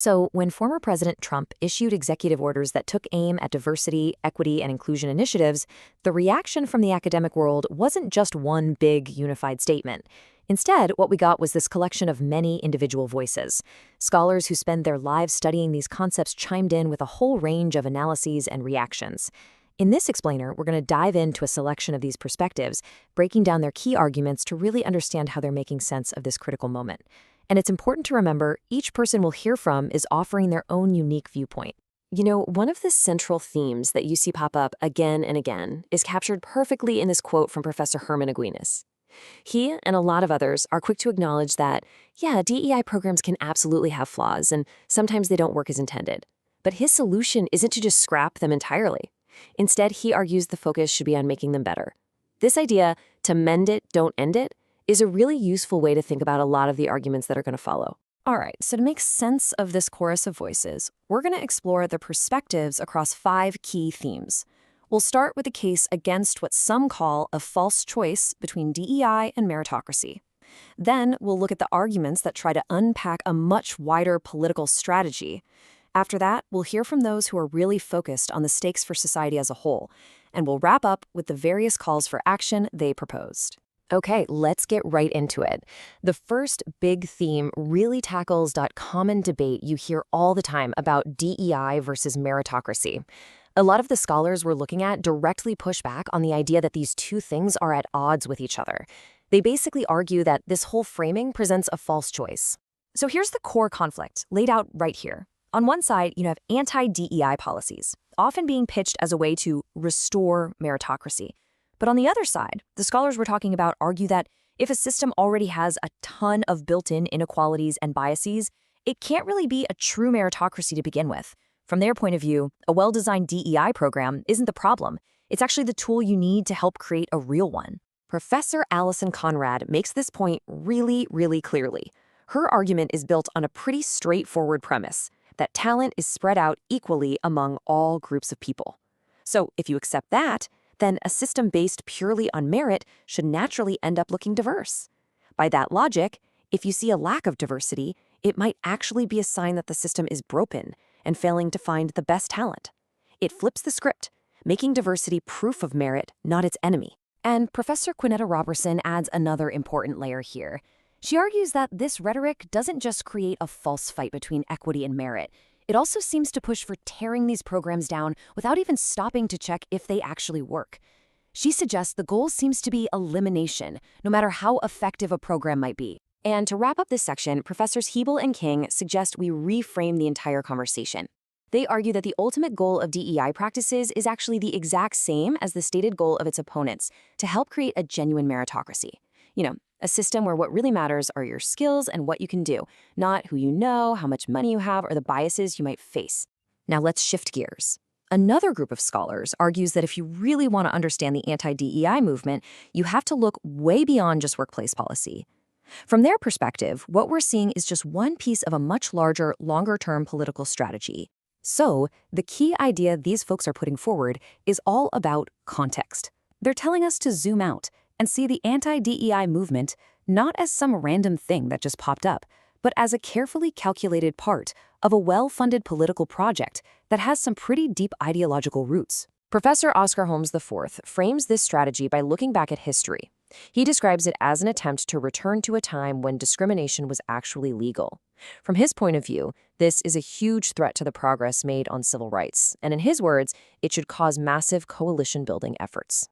So, when former President Trump issued executive orders that took aim at diversity, equity, and inclusion initiatives, the reaction from the academic world wasn't just one big, unified statement. Instead, what we got was this collection of many individual voices. Scholars who spend their lives studying these concepts chimed in with a whole range of analyses and reactions. In this explainer, we're going to dive into a selection of these perspectives, breaking down their key arguments to really understand how they're making sense of this critical moment. And it's important to remember, each person we'll hear from is offering their own unique viewpoint. You know, one of the central themes that you see pop up again and again is captured perfectly in this quote from Professor Herman Aguinas. He and a lot of others are quick to acknowledge that, yeah, DEI programs can absolutely have flaws, and sometimes they don't work as intended. But his solution isn't to just scrap them entirely. Instead, he argues the focus should be on making them better. This idea, to mend it, don't end it, is a really useful way to think about a lot of the arguments that are going to follow. All right, so to make sense of this chorus of voices, we're going to explore the perspectives across 5 key themes. We'll start with the case against what some call a false choice between DEI and meritocracy. Then we'll look at the arguments that try to unpack a much wider political strategy. After that, we'll hear from those who are really focused on the stakes for society as a whole, and we'll wrap up with the various calls for action they proposed. Okay, let's get right into it. The first big theme really tackles that common debate you hear all the time about DEI versus meritocracy. A lot of the scholars we're looking at directly push back on the idea that these two things are at odds with each other. They basically argue that this whole framing presents a false choice. So here's the core conflict, laid out right here. On one side, you have anti-DEI policies, often being pitched as a way to restore meritocracy. But on the other side, the scholars we're talking about argue that if a system already has a ton of built-in inequalities and biases, it can't really be a true meritocracy to begin with. From their point of view, a well-designed DEI program isn't the problem. It's actually the tool you need to help create a real one. Professor Alison Conrad makes this point really, really clearly. Her argument is built on a pretty straightforward premise, that talent is spread out equally among all groups of people. So if you accept that, then a system based purely on merit should naturally end up looking diverse. By that logic, if you see a lack of diversity, it might actually be a sign that the system is broken and failing to find the best talent. It flips the script, making diversity proof of merit, not its enemy. And Professor Quinetta Robertson adds another important layer here. She argues that this rhetoric doesn't just create a false fight between equity and merit. It also seems to push for tearing these programs down without even stopping to check if they actually work. She suggests the goal seems to be elimination, no matter how effective a program might be. And to wrap up this section, Professors Hebel and King suggest we reframe the entire conversation. They argue that the ultimate goal of DEI practices is actually the exact same as the stated goal of its opponents, to help create a genuine meritocracy. You know, a system where what really matters are your skills and what you can do, not who you know, how much money you have, or the biases you might face. Now let's shift gears. Another group of scholars argues that if you really want to understand the anti-DEI movement, you have to look way beyond just workplace policy. From their perspective, what we're seeing is just one piece of a much larger, longer-term political strategy. So, the key idea these folks are putting forward is all about context. They're telling us to zoom out and see the anti-DEI movement not as some random thing that just popped up, but as a carefully calculated part of a well-funded political project that has some pretty deep ideological roots. Professor Oscar Holmes IV frames this strategy by looking back at history. He describes it as an attempt to return to a time when discrimination was actually legal. From his point of view, this is a huge threat to the progress made on civil rights, and in his words, it should cause massive coalition-building efforts.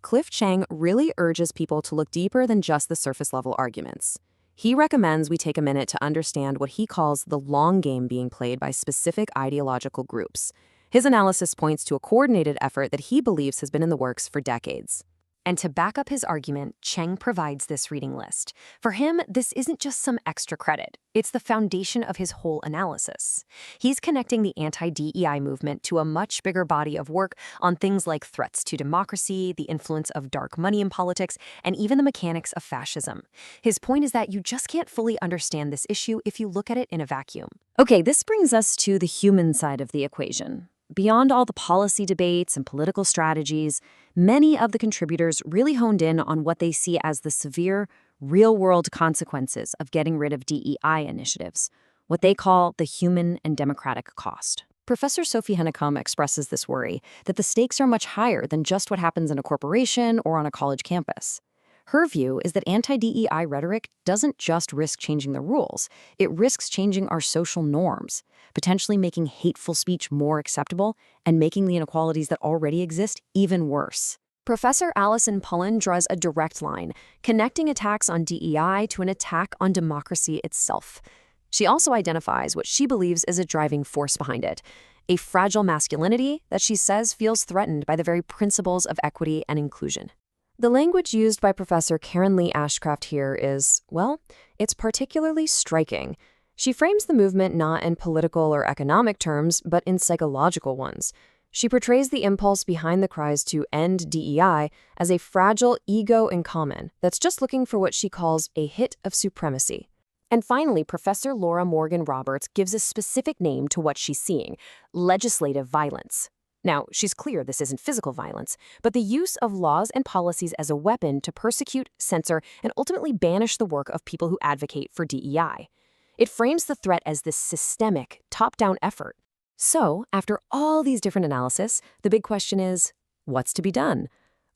Cliff Chang really urges people to look deeper than just the surface-level arguments. He recommends we take a minute to understand what he calls the long game being played by specific ideological groups. His analysis points to a coordinated effort that he believes has been in the works for decades. And to back up his argument, Cheng provides this reading list. For him, this isn't just some extra credit. It's the foundation of his whole analysis. He's connecting the anti-DEI movement to a much bigger body of work on things like threats to democracy, the influence of dark money in politics, and even the mechanics of fascism. His point is that you just can't fully understand this issue if you look at it in a vacuum. Okay, this brings us to the human side of the equation. Beyond all the policy debates and political strategies, many of the contributors really honed in on what they see as the severe, real-world consequences of getting rid of DEI initiatives. what they call the human and democratic cost. Professor Sophie Hennecum expresses this worry that the stakes are much higher than just what happens in a corporation or on a college campus. Her view is that anti-DEI rhetoric doesn't just risk changing the rules, it risks changing our social norms, potentially making hateful speech more acceptable and making the inequalities that already exist even worse. Professor Alison Pullen draws a direct line, connecting attacks on DEI to an attack on democracy itself. She also identifies what she believes is a driving force behind it, a fragile masculinity that she says feels threatened by the very principles of equity and inclusion. The language used by Professor Karen Lee Ashcraft here is, well, it's particularly striking. She frames the movement not in political or economic terms, but in psychological ones. She portrays the impulse behind the cries to end DEI as a fragile ego in common that's just looking for what she calls a hit of supremacy. And finally, Professor Laura Morgan Roberts gives a specific name to what she's seeing: legislative violence. Now, she's clear this isn't physical violence, but the use of laws and policies as a weapon to persecute, censor, and ultimately banish the work of people who advocate for DEI. It frames the threat as this systemic, top-down effort. So, after all these different analyses, the big question is, what's to be done?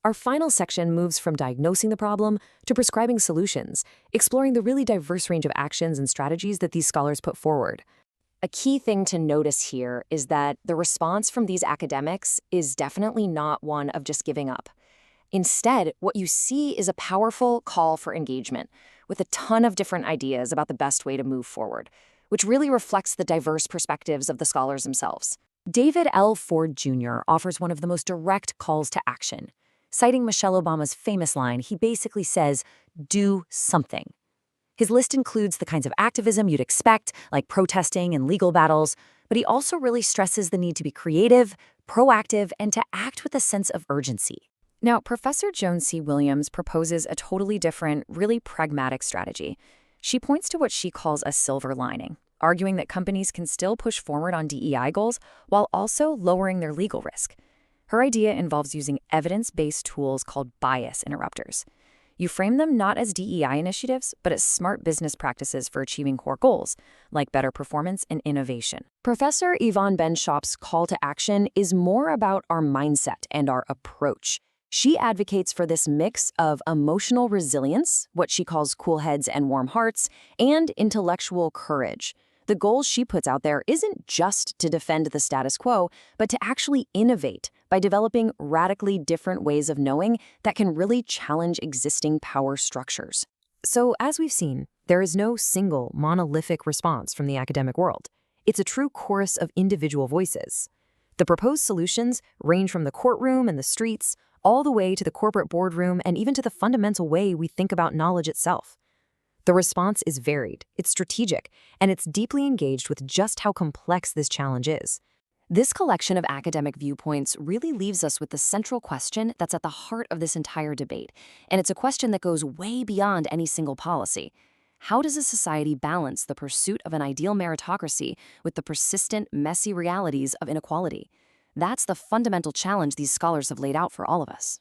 Our final section moves from diagnosing the problem to prescribing solutions, exploring the really diverse range of actions and strategies that these scholars put forward. A key thing to notice here is that the response from these academics is definitely not one of just giving up. Instead, what you see is a powerful call for engagement, with a ton of different ideas about the best way to move forward, which really reflects the diverse perspectives of the scholars themselves. David L. Ford Jr. offers one of the most direct calls to action. Citing Michelle Obama's famous line, he basically says, "Do something." His list includes the kinds of activism you'd expect, like protesting and legal battles, but he also really stresses the need to be creative, proactive, and to act with a sense of urgency. Now, Professor Joan C. Williams proposes a totally different, really pragmatic strategy. She points to what she calls a silver lining, arguing that companies can still push forward on DEI goals while also lowering their legal risk. Her idea involves using evidence-based tools called bias interrupters. You frame them not as DEI initiatives, but as smart business practices for achieving core goals, like better performance and innovation. Professor Yvonne Benschop's call to action is more about our mindset and our approach. She advocates for this mix of emotional resilience, what she calls cool heads and warm hearts, and intellectual courage. The goal she puts out there isn't just to defend the status quo, but to actually innovate by developing radically different ways of knowing that can really challenge existing power structures. So, as we've seen, there is no single monolithic response from the academic world. It's a true chorus of individual voices. The proposed solutions range from the courtroom and the streets, all the way to the corporate boardroom and even to the fundamental way we think about knowledge itself. The response is varied, it's strategic, and it's deeply engaged with just how complex this challenge is. This collection of academic viewpoints really leaves us with the central question that's at the heart of this entire debate, and it's a question that goes way beyond any single policy. How does a society balance the pursuit of an ideal meritocracy with the persistent, messy realities of inequality? That's the fundamental challenge these scholars have laid out for all of us.